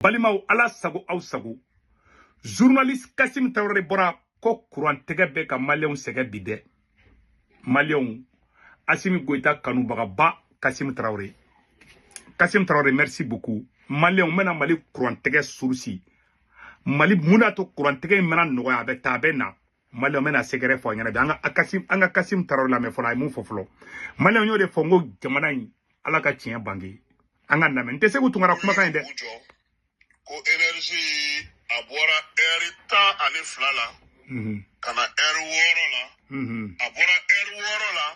balimaw ala sago aw sago journaliste Kassim Traoré bora ko courant tege be ka malien sege bide malien Assimi Goïta kanubaga ba Kassim Traoré merci beaucoup malien mena mali courant tege sursi mali muna to courant tege mena no ya be tabena malien mena segere fo nyana be anga Kassim Traoré la me fo la mu foflo malien yo de fongo jamana yi ala ka tien bangi anga na men tese ko tungara kuma kan de ko énergie abora erita ani flala kana woro la abora woro la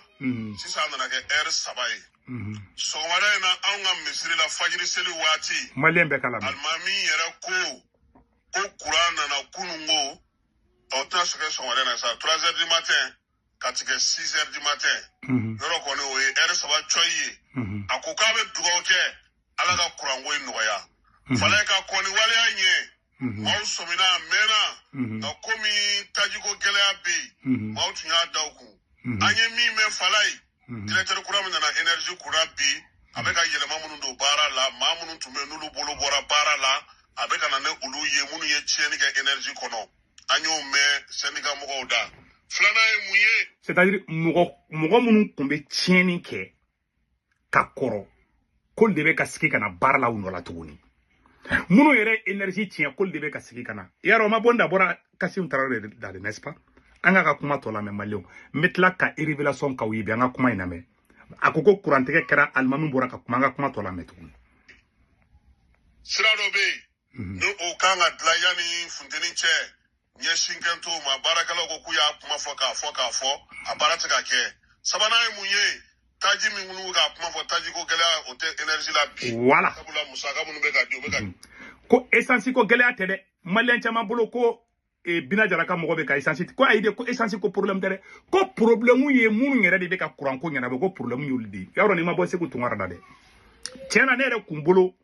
sisa na ke sabai so wala na anga misri la fajiri seli wati malien be kala almami yera ko Qur'an na kunungo autant ce que so wala na sa 3h du matin katike 6h du matin yoro ko no we sabai choyi akoka be dugoke ala ka Qur'an go inoya fala ka koni wale anye maw somina mena na komi tajiko gelea be maw tunya dawku anye mi me falai directeur Qur'an na énergie Qur'an bi abeka yele mamunu do bara la mamunu tume nulu bolo bora bara la abeka na ne ulu ye munu ye chieni ka énergie kono anyo me sendika mo da flana e muye c'est-à-dire mogo munu kumbe chieni ke kakoro kol debe ka siki kana bara la unola tuguni munu yere énergie tien kol debe ka sigi kana yaro ma bonda bora Kassim Traoré dale n'est-ce pas anga ka kuma to la me malio metla ka révélation ka wibi anga kuma ina me akoko courant tege kera almami bora ka kuma anga kuma to la me tu sirado be no o kanga dlayani fundeni che nye shinkento ma barakala ko kuya kuma foka abarata ka ke sabana e munye taji mi ngunu ga kuma fo taji ko gela o te énergie la bi voilà kabula musaka munu be ga dio be ga ko essence ko gela tede malien chama bolo ko e bina jaraka mo be ka essence ko ayide ko essence ko problème tere ko problème ye munu ngere de be ka courant ko nyana be ko problème yuldi yaro ni ma bo se ko tungara dade tiena ne re kumbolo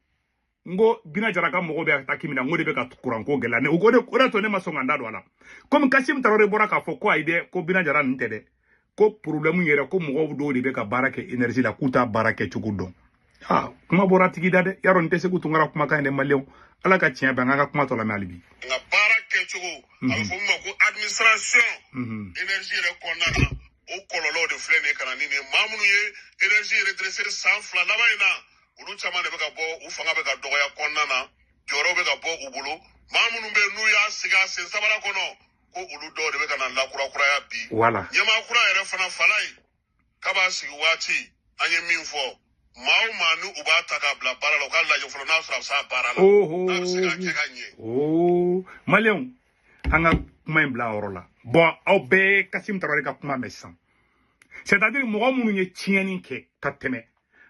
ngo bina jaraka mo be atakimina ngode be ka courant ko gela ne o gode ko to ne masonga ndado ala comme Kassim Traoré bora ka fo ko ayide ko bina jara ntede ko problème yere ko mo do de be ka barake énergie la kuta barake chukudo kuma bora tigi dade yaro nte se ko tungara kuma kan de malien ala ka tien ba nga kuma to la malibi nga barake chugo alfo ma ko administration énergie re konna o kololo de flene kana ni mamunu ye énergie redresser sans fla la bayna ulu chama de be ka bo u fanga be ka doya konna na joro be ka bo ubulu mamunu be nu ya siga sen sabara kono ko ulu do de be kana la kura ya bi voilà nyama kura yere fana falai kaba sigi wati anye minfo maw manu uba taka bla bara lo kala yo flo na sa bara oh malien anga kuma bla orola bon au be Kassim Traoré ka kuma mesan c'est-à-dire mo munu ye tieni ke kateme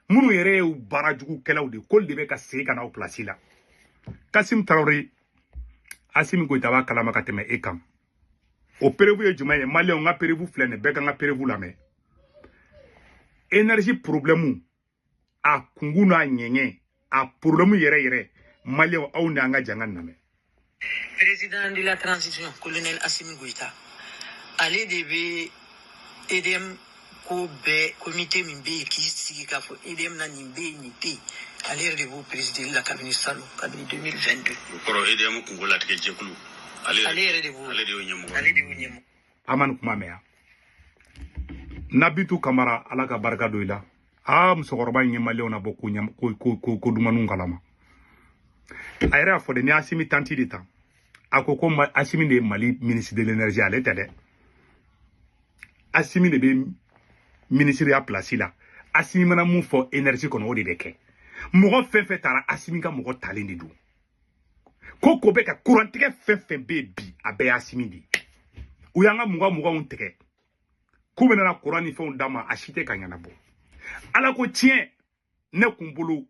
munu yere u barajugu kelaw de kol de be ka sey kana o place la Kassim Traoré Assimi Goïta ba kalama kateme ekam o perevu ye juma ye malien nga perevu flene be ka nga perevu la me énergie problème a kunguna nyenye a problème yere malien aw na nga jangan na me président de la transition colonel Assimi Goïta allez debe edem ko be comité mimbe ki sigi ka fo edem na nimbe nité allez de vous présider la cabinet salo cabinet 2022 ko edem ko ngola tike jekulu allez de vous nyemo aman kuma meya nabitu kamara ala ka barka doila musokoroba nye malien na boku nyam ko dumanu kalama ayra fo de ni Assimi tanti de temps akoko Assimi de Mali ministre de l'énergie ale tede Assimi de be ministre ya place la Assimi mana mu fo énergie kono o de beke mogo fefe tara Assimi ka mogo talindi du ko be ka courant tege fefe be bi abe Assimi di uyanga mogo untege kubena na courant ni fon dama achite kanyana bo ala ko tien ne kumbulu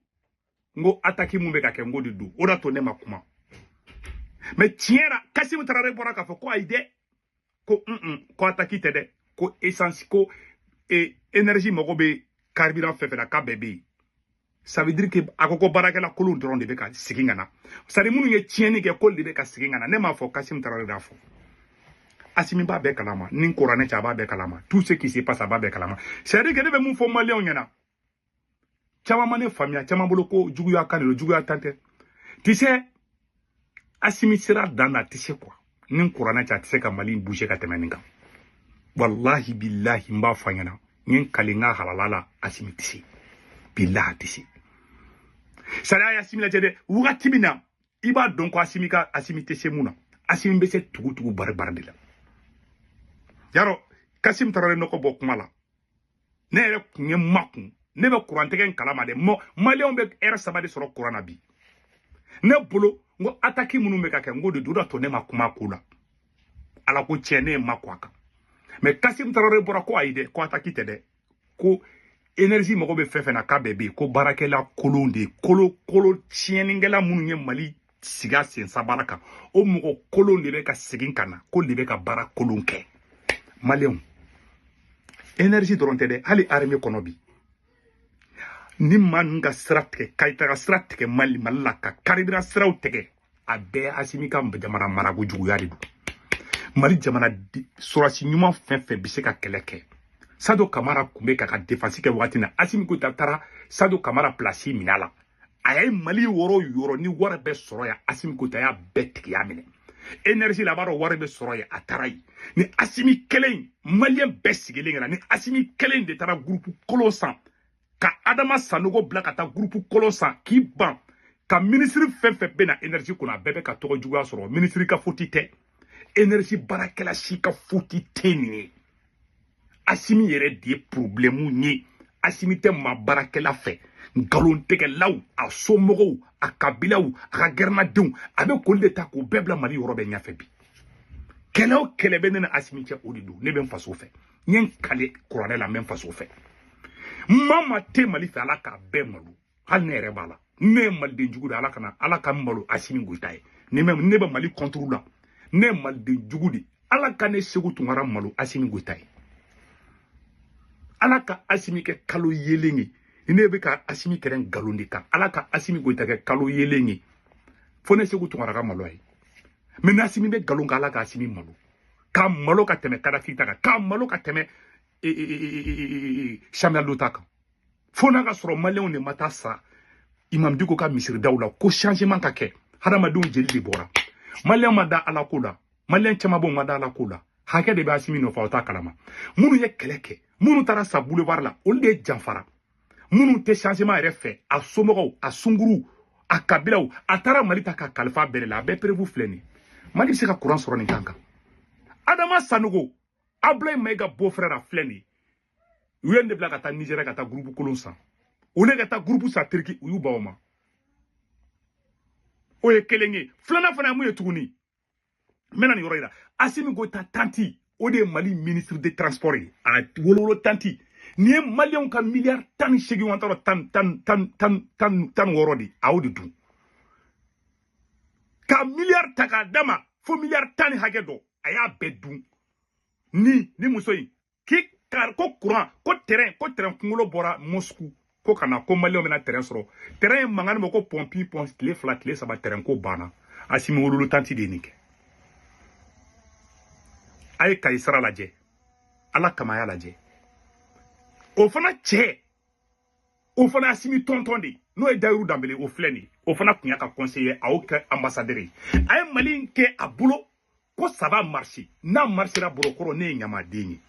ngo ataki mumbe ka kengo du ora to ne makuma mais tiera Kassim Traoré bora ka fo ko aide ko ko ataki tede ko essence ko énergie mogo be carburant fefe na ka bebe ça veut dire que akoko baraka la kolon dron de be ka sigingana sari munu ye tieni ke kol de be ka sigingana ne ma fo Kassim Traoré da fo Assimi ba be kalama nin korane cha ba be kalama tout ce qui se passe ba be kalama c'est dire que ne be mun fo malien nyana chama mane famia chama bolo ko jugu ya kanelo jugu ya tante tu sais Assimi sera dans la tisse quoi. Nin Kurana cha tisse ka Mali bouger ka temeninga. Wallahi billahi mba fanyana. Nin kalinga halalala Assimi tisse. Billahi tisse. Sala ya Assimi la jede wugati bina iba donc Assimi tisse muna. Assimi bese tugu barbar de la. Yaro Kassim Traoré noko bokmala. Ne yɛrɛ kun ye makun ne bɛ kurantɛgɛ in kalama de maliyɛnw bɛ ɛrɛ saba de sɔrɔ kuran bi ne bolo n ko ataki minnu bɛ ka kɛ n ko de do to ne ma kuma ko la ala ko tiɲɛ ne ye ma ko a kan mais Kassim Traoré bɔra ko ayi dɛ ko ataki tɛ dɛ ko énergie mago bɛ fɛn fɛn na k'a bɛɛ bɛ yen ko baarakɛla kolon de kolo tiɲɛnikɛla minnu ye Mali siga sen sabara kan o mɔgɔ kolon de bɛ ka segin ka na ko de bɛ ka baara kolon kɛ maliyɛnw énergie dɔrɔn tɛ dɛ hali armée kɔnɔ bi ni maa ninnu ka sira tigɛ Kayita ka sira tigɛ Mali la ka karibira siraw tigɛ a bɛɛ Assimi ka jamana marako juguya de don Mali jamana sɔrɔsi ɲuman fɛn fɛn bɛ se ka kɛlɛ kɛ Sado Kamara tun bɛ ka défense kɛ waati na Assimi Goïta taara Sado Kamara place minɛ a la a ye Mali yɔrɔ ni wari bɛ sɔrɔ yan Assimi Goïta y'a bɛɛ tigɛ y'a minɛ énergie la b'a dɔn wari bɛ sɔrɔ yen a taara yen ni Assimi kelen malien bɛɛ sigilen ɲɛna ni Assimi kelen de taara groupe kolon san ka Adama Sanogo bila ka taa groupe kolon san k'i ban ka ministre fɛn fɛn bɛ na énergie kɔnɔ a bɛɛ bɛ ka tɔgɔ juguya sɔrɔ ministre ka foti tɛ énergie baarakɛla si ka foti tɛ nin ye Assimi yɛrɛ de ye problème ye Assimi tɛ maa baarakɛla fɛ nkalontigɛlaw a somɔgɔw a kabilaw a ka gɛrɛnadenw a bɛ koli de ta k'o bɛɛ bila Mali yɔrɔ bɛɛ ɲɛfɛ bi kɛlɛ o kɛlɛ bɛ ne ni Assimi cɛ o de don ne bɛ n faso fɛ n ye n kale kuranɛ la n bɛ n faso fɛ maa tɛ Mali fɛ ala k'a bɛɛ malo hali ne yɛrɛ b'a la ne ye maliden jugu de ala ka malo Assimi Goïta ye ne bɛ Mali contre la ne ye maliden jugu de ala ka ne Segu Tunkara malo Assimi Goïta ye ala ka Assimi kɛ kalo yelen ye ne bɛ ka Assimi kɛrɛ nkalon de kan ala ka Assimi Goïta kɛ kalo yelen ye fo ne Segu Tunkara ka malo ye mais Assimi bɛ nkalon kan ala ka Assimi malo k'a malo ka tɛmɛ Kadafi ta kan k'a malo ka tɛmɛ Samuel Doe ta kan fo n'a ka sɔrɔ maliyɛnw de ma taa sa Imam Dicko ka misiridaw la ko changement ka kɛ hadamadenw jeli de bɔra maliyɛn ma da ala ko la maliyɛn caman b'o ma da ala ko la hakɛ de bɛ Assimi nɔfɛ o t'a kalama minnu ye kɛlɛ kɛ minnu taara sa boulevard la olu de ye janfara minnu tɛ changement yɛrɛ fɛ a somɔgɔw a sunguruw a kabilaw a taara Mali ta ka kalifa bɛɛ la a bɛɛ prévu filɛ nin Mali bɛ se ka courant sɔrɔ nin kan Adama Sanogo Ablaye Maïga beau-frère a filɛ nin u ye ne bila ka taa Nigeria ka taa groupe kolon san u ne ka taa groupe san Turki u y'u ban o ma o ye kelen ye filanan fana ye mun ye tuguni n bɛna nin yɔrɔ yira Assimi Goïta tanti o de ye Mali ministre de transport ye a wolowolo tanti nin ye maliyɛnw ka miliyari 18 an t'a dɔn 16 de a y'o de dun ka miliyari ta k'a d'a ma fo miliyari 10 ni hakɛ dɔ a y'a bɛɛ dun ni muso in ko courant ko terrain kunkolo bɔra Moscou ko kana ko maliyɛnw bɛna terrain sɔrɔ terrain ye mankan ma ko pompi tile 2 tile 3 terrain ko banna Assimi wololo tanti de ye nin kɛ a ye Kayi sara lajɛ ala kama a y'a lajɛ o fana cɛ o fana Assimi tonton de n'o ye Dayiru Danbele o filɛ nin o fana tun y'a ka conseiller a y'o kɛ ambassadeur ye a ye Mali in kɛ a bolo ko ça va marcher n'a marchera bolo kɔrɔ ne ye ɲamaden ye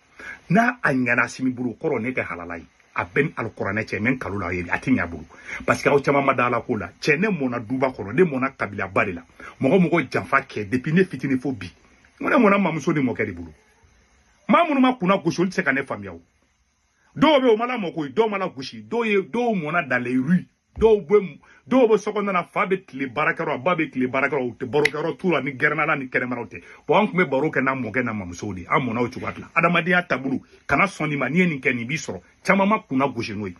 n'a a ɲana Assimi bolo kɔrɔ ne tɛ halala ye a bɛ ni alikuranɛ cɛ mɛ n kalo la a tɛ ɲa bolo parce que aw caman ma da ala ko la cɛ ne mɔna duba kɔrɔ ne mɔna kabilaba de la mɔgɔ janfa kɛ depuis ne fitinin fo bi ne mɔna mamuso ni mɔkɛ de bolo maa minnu ma kunna gosi olu tɛ se ka ne faamuya o dɔw bɛ o ma lamɔ koyi dɔw ma la gosi dɔw mɔna dans les rues dɔw bɛ sokɔnɔna na fa bɛ tile baarakɛyɔrɔ a ba bɛ tile baarakɛyɔrɔ u tɛ barokɛyɔrɔ t'u la ni gɛrɛnala ni kɛnɛmanaw tɛ an tun bɛ baro kɛ n'a mɔkɛ n'a mamusow de an mɔna o cogoya de la adamadenya taabolo kana sɔn nin ma n'i ye nin kɛ nin b'i sɔrɔ caman ma kunna gosi n'o ye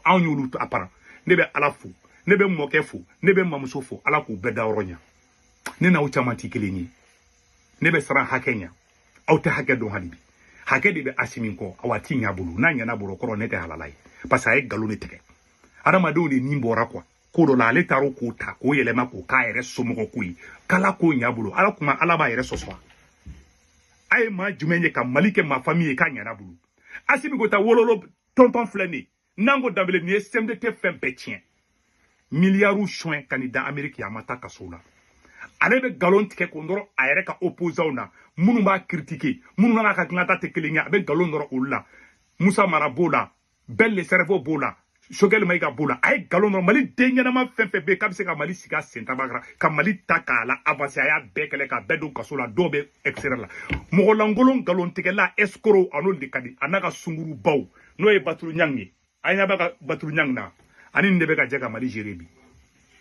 anw y'olu apara ne bɛ ala fo ne bɛ mɔkɛ fo ne bɛ mamuso fo ala k'u bɛɛ da yɔrɔ ɲa ne n'aw caman tɛ kelen ye ne bɛ siran hakɛ ɲa aw tɛ hakɛ dɔn hali bi hakɛ de bɛ Assimi kɔ aw a ti ɲa bolo n'a ɲana bolo kɔrɔ ne tɛ halala ye parce que a ye nkalon de tigɛ adamadenw de nin bɔra quoi ko dɔ la ale taara k'o ta k'o yɛlɛma k'o k'a yɛrɛ somɔgɔ ko ye k'ala k'o ɲa bolo ala kuma ala b'a yɛrɛ sɔsɔ a ye maa jumɛn ye ka Mali kɛ maa famille ye k'a ɲana bolo Assimi Goïta wololo tonton filɛ nin n'an ko Danbele nin ye CMDT fɛn bɛɛ tiɲɛ miliyariw soin ka nin da Amérique a ma taa kaso la ale be galon tigɛ ko ndoro a yɛrɛ ka opposant na minnu b'a critiquer minnu n'a ka hakilina tɛ kelen ye a be galon nɔrɔ olu la Moussa Mara b'o la Ben le cerveau b'o la Choguel Maïga b'o la a ye galon nɔrɔ Mali den ɲɛnama fɛn fɛn be k'a be se ka Mali sigi a sen tabakara ka Mali ta k'a la avancer a y'a bɛɛ kɛlɛ k'a bɛɛ don kaso la dɔw be extérieur la mɔgɔ lankolon galon tigɛla escroc a n'olu de ka di a n'a ka sunguru baw n'o ye Baturu Ɲang ye a ɲɛ b'a ka Baturu Ɲang na ani nin de bɛ ka jɛ ka Mali gérer bi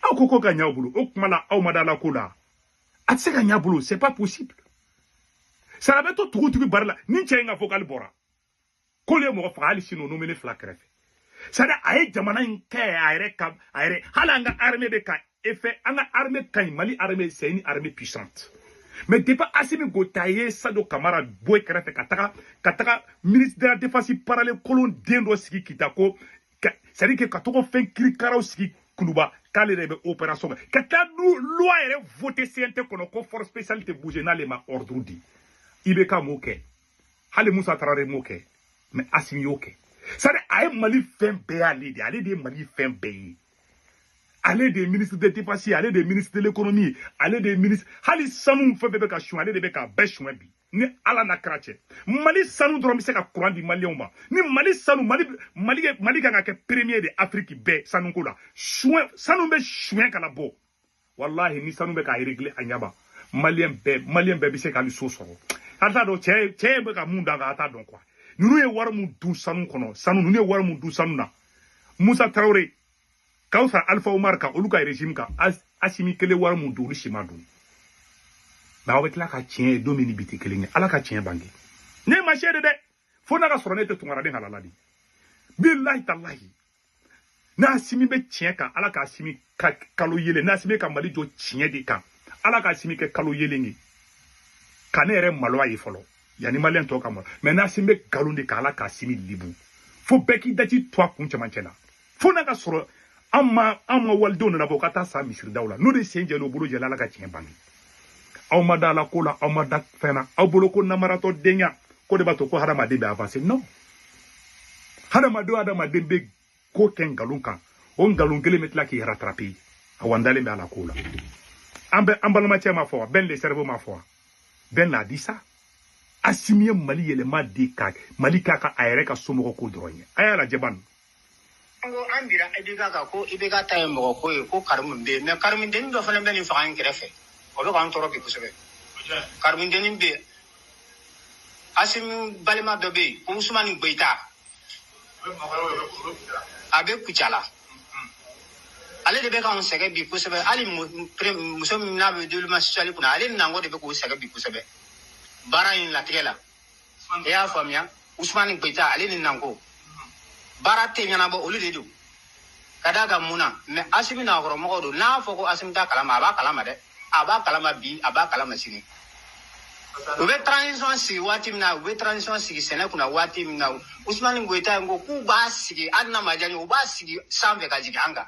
aw ko ka ɲa bolo o kuma la aw ma da la ko la a tɛ se ka ɲa bolo c'est pas possible sara bɛ to tugutigi bari la ni cɛ in ka fɔ k'ale bɔra k'olu ye mɔgɔ faga hali sini o nomene fila kɛrɛfɛ c'est-à-dire a ye jamana in kɛ a yɛrɛ hali an ka armée bɛ ka effet an ka armée ka ɲi Mali armée c'est une armée puissante mais depuis Assimi Goïta ye Sado Kamara boy kɛrɛfɛ ka taga ministre de la défense parallèle kolon den dɔ sigi kita ko c'est-à-dire que ka tɔgɔ fɛn kirikaraw sigi Kuluba k'ale yɛrɛ bɛ opération ka taa loi yɛrɛ voté CNT kɔnɔ ko force spéciale tɛ bouger n'ale ma ordre di IBK m'o kɛ hali Moussa Traoré m'o kɛ mais Assimi y'o kɛ c'est-à-dire a ye Mali fɛn bɛɛ ale de ye Mali fɛn bɛɛ ye ale de ye ministre de défense ye ale de ye ministre de l'économie ye ale de ye ministre hali sanu fɛn bɛɛ bɛ ka suɲɛ ale de bɛ k'a bɛɛ suɲɛ bi ni Ala n'a kira cɛ Mali sanu dɔrɔn bɛ se ka courant di Maliyɛnw ma ni Mali sanu Mali kan ka kɛ premier de Afrique bɛɛ sanuko la sanu bɛ suɲɛ kana bɔ wallahi ni sanu bɛ k'a régler a ɲɛba Maliyɛn bɛɛ bɛ se k'ale so sɔrɔ a t'a dɔn cɛ bɛ ka mun da kan a t'a dɔn quoi ninnu ye wari mun dun sanu kɔnɔ ninnu ye wari mun dun sanu na Moussa Traoré Kawsa Alpha Omar ka olu ka régime kan Assimi kelen wari mun dun olu si ma dun mais aw bɛ tila ka tiɲɛ ye don min ni bi tɛ kelen ye Ala ka tiɲɛ bange ne ma seede dɛ fo n'a ka sɔrɔ ne tɛ tunkaraden halala de billahi tallahi n'a Assimi bɛ tiɲɛ kan Ala ka Assimi ka kalo yelen n'a Assimi ka Mali jɔ tiɲɛ de kan Ala ka Assimi kɛ kalo yelen ye ka ne yɛrɛ maloya ye fɔlɔ yani Maliyɛn tɔw ka malo mais n'a Assimi bɛ galon de kan Ala ka Assimi libu fo bɛɛ k'i daji to a kun cɛmancɛ la fo n'a ka sɔrɔ an ma walidenw nana bɔ ka taa sa misiridaw la n'o de sen jɛlen o bolo jɛlen Ala ka tiɲɛ bange aw ma da la ko la aw ma da fɛn na aw bolo ko namaratɔ denya ko de b'a to ko hadamaden bɛ avancer non hadamaden bɛ ko kɛ nkalon kan o nkalon kelen bɛ tila k'i rattraper a wandalen bɛ a la ko la an balimacɛ ma fɔ wa Ben le cerveau ma fɔ wa Ben l'a dit ça Assimi ye Mali yɛlɛma di ka Mali k'a ka a yɛrɛ ka somɔgɔ ko dɔrɔn ye a y'a lajɛ ban ko an dira IBK ka ko IBK ta ye mɔgɔ ko ye ko Karimu bɛ yen mais Karimu dennin dɔ fana bɛ nin faga in kɛrɛfɛ o bɛ k'an tɔɔrɔ bi kosɛbɛ Karimu dennin bɛ yen Assimi balima dɔ bɛ yen ko Ousmane Goïta a bɛ Kucala ale de bɛ k'anw sɛgɛn bi kosɛbɛ hali muso min n'a bɛ développement social kunna ale nango de bɛ k'o sɛgɛn bi kosɛbɛ baara in latigɛ la e y'a faamuya Ousmane Goïta ale ni nango baara tɛ ɲɛnabɔ olu de don ka d'a kan mun na mais Assimi nakɔrɔmɔgɔw don n'a fɔ ko Assimi t'a kalama a b'a kalama dɛ a b'a kalama bi a b'a kalama sini u bɛ transition sigi waati min na u bɛ transition sigi sɛnɛ kunna waati min na Ousmane Goïta ko k'u b'a sigi hali n'a ma diya n ye u b'a sigi sanfɛ ka jigin an kan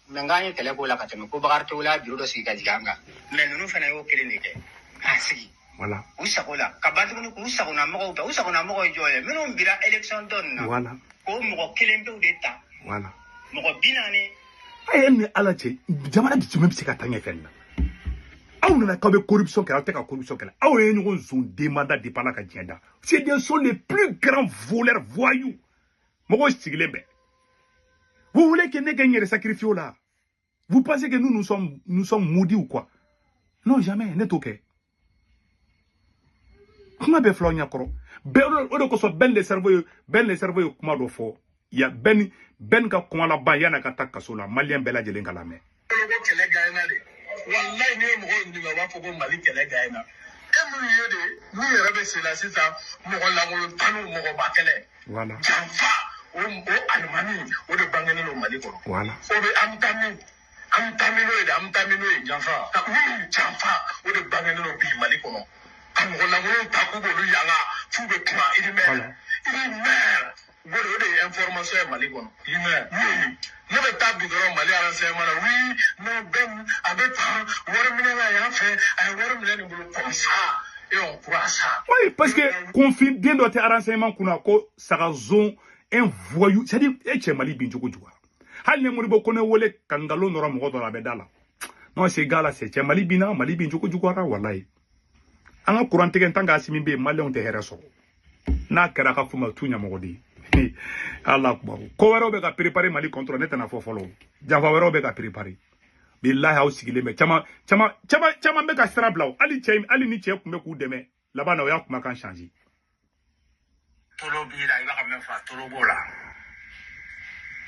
mais k'an ye kɛlɛ k'o la ka tɛmɛ ko Bakari Togola y'a bureau dɔ sigi ka jigin an kan mais ninnu fana y'o kelen de kɛ k'a sigi voilà u sago la ka ban tuguni k'u sagona mɔgɔw ta u sagona mɔgɔw ye jɔn ye minnu bira élection dɔn na voilà ko mɔgɔ kelen pew de ta voilà mɔgɔ 40 a ye ni Ala cɛ jamana di jumɛn bɛ se ka taa ɲɛfɛ na aw nana k'aw bɛ corruption kɛ aw tɛ ka corruption kɛ aw ye ɲɔgɔn zon demanda de par la ka diɲɛ da c'est des sont les plus grands voleurs voyous mɔgɔw sigilen bɛ vous voulez que ne kɛ n yɛrɛ sacrifier o la vous pensez que nous sommes maudits ou quoi non jamais ne t'o kɛ kuma bɛ fila ɲɛkɔrɔ o de kosɔn Ben le cerveau ye kuma dɔ fɔ ya Ben ka kuma laban yan'a ka taa kaso la Maliyɛn bɛɛ lajɛlen ka lamɛn kɛlɛ gagnera de wallahi ni mɔgɔ ɲininka u b'a fɔ ko Mali kɛlɛ gagnera minnu ye de n'u yɛrɛ bɛ se la sisan mɔgɔ lankolon tan n'u mɔgɔba kɛlɛ voilà janfa o alimami o de bangenen don Mali kɔnɔ voilà o bɛ an bɛ taa n'o ye de an bɛ taa n'o ye janfa janfa o de bangenen don bi Mali kɔnɔ ka mɔgɔ lankolon ta k'u b'olu yanga f'u bɛ kuma i bɛ mɛn o de ye information ye Mali kɔnɔ i mɛn ne bɛ taa bi dɔrɔn Mali renseignement na oui mais Ben a bɛ tan wari minɛ la yan fɛ a ye wari minɛ nin bolo comme ça et on croit ça oui parce que conflit den dɔ tɛ renseignement kunna ko saga zon un voyou c'est à dire e cɛ Mali bin cogo juguya hali ne Modibo Kone wele ka ngalon nɔrɔ mɔgɔ dɔ la a bɛ da la non ces gars là c'est Mali bina Mali bin juko jukora wallahi anga courant tegen tanga asimi be malon te heraso na kera ka fuma tunya mogodi Allah akbar ko waro be ka préparer Mali contre net na fofolo janfa waro be ka préparer billahi haw sigile me chama be ka strablaw ali ni che kumbe ku deme là-bas na ya kuma kan changer tolo bi la iba ka men fa tolo bola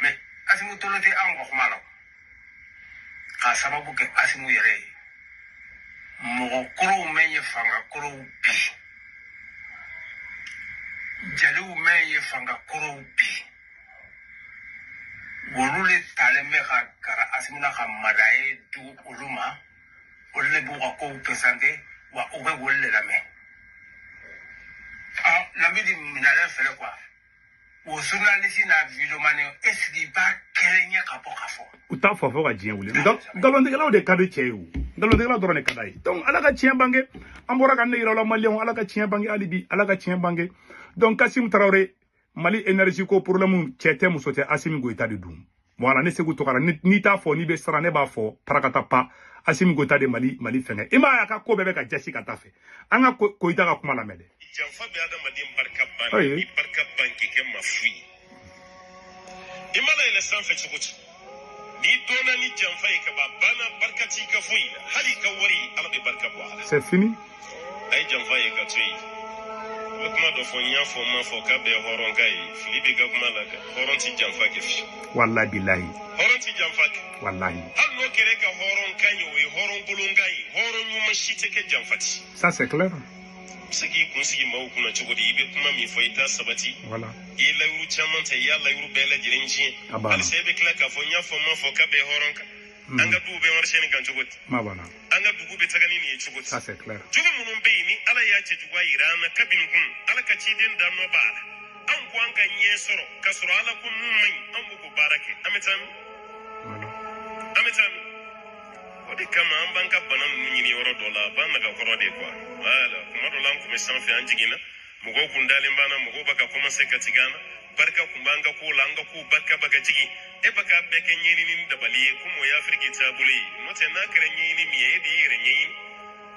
mais asimu tolo te an ko kuma la ka sababu ke asimu yere mo koro menye fanga koro bi jalu menye fanga koro bi wolule tale me kara asimu na ka madaye du uluma olle bu ko pesante wa obe wolle la me la midi minale fele quoi o journaliste na video mane esli ba kelenya kapoka fo uta fo ka jien wule galon de galaw de kadu cheu galon de galaw dorone kadai donc ala ka chien bange ambora kan ne la malion ala ka chien bange alibi ala ka chien bange donc Kassim Traoré Mali énergie ko problème chete musote Assimi Goïta de dum voilà ne segu to kara ni ta fo ni be sara ne ba fo parakata pa Assimi Goïta de Mali fenge ima ya ka ko bebe ka jasi ka tafe anga ko ita ka kuma la mede jamfa be adama dim barka ban ni barka ban ke ke mafui imala ila sanfe chukuchi ni dona ni jamfa e ka bana barkati ka fui hali ka wari ala be barka bo c'est fini ay jamfa e ka tui kuma do fo nya fo ma fo ka be horon gai filibe ga kuma la horon ti jamfa ke fi wallahi billahi horon ti jamfa ke wallahi hal no kere ka horon kanyo we horon bulungai horon mu mashite ke jamfati ça c'est clair sigi kun sigi mawu kuna cogo di ibe kuma mi fo ita sabati voilà i layuru caman ta ya layuru bele jirin ji al sai be kla ka fo nya fo ma fo ka be horon ka anga du be marshe ni kan cogo ma bana anga dugu be tagani ni cogo ça c'est clair jugu munun be ni ala ya ce jugu irana kabin kun ala ka ci den da no bala an ku an kan ye soro ka soro ala kun mun mai an bu barake amitan voilà amitan odi kama an banka banan nyini yoro dola ban naga koro de kwa wala kuma dola an kuma sanfe an jigina mugo kun dalin bana mugo baka kuma sai ka tigana barka kun banga ko langa ko barka baka jigi e baka beke nyini ni dabali kuma ya firgi tabuli note na kare nyini mi yedi yire nyini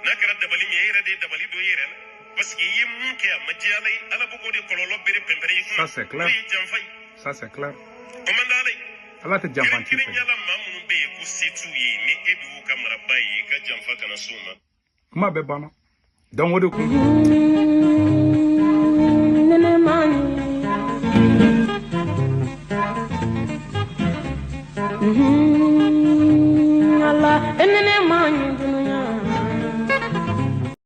na kare dabali mi yire de dabali do yire parce que yim mun ke amajali ala bugo de kololo bere pempere yi ça c'est clair ça c'est clair komandale ala te jamfanti fe nyala mamun be ku situ yi ni edu kamara bayi ka jamfa kana suma kuma be bana donc wode ku nene mani Allah nene mani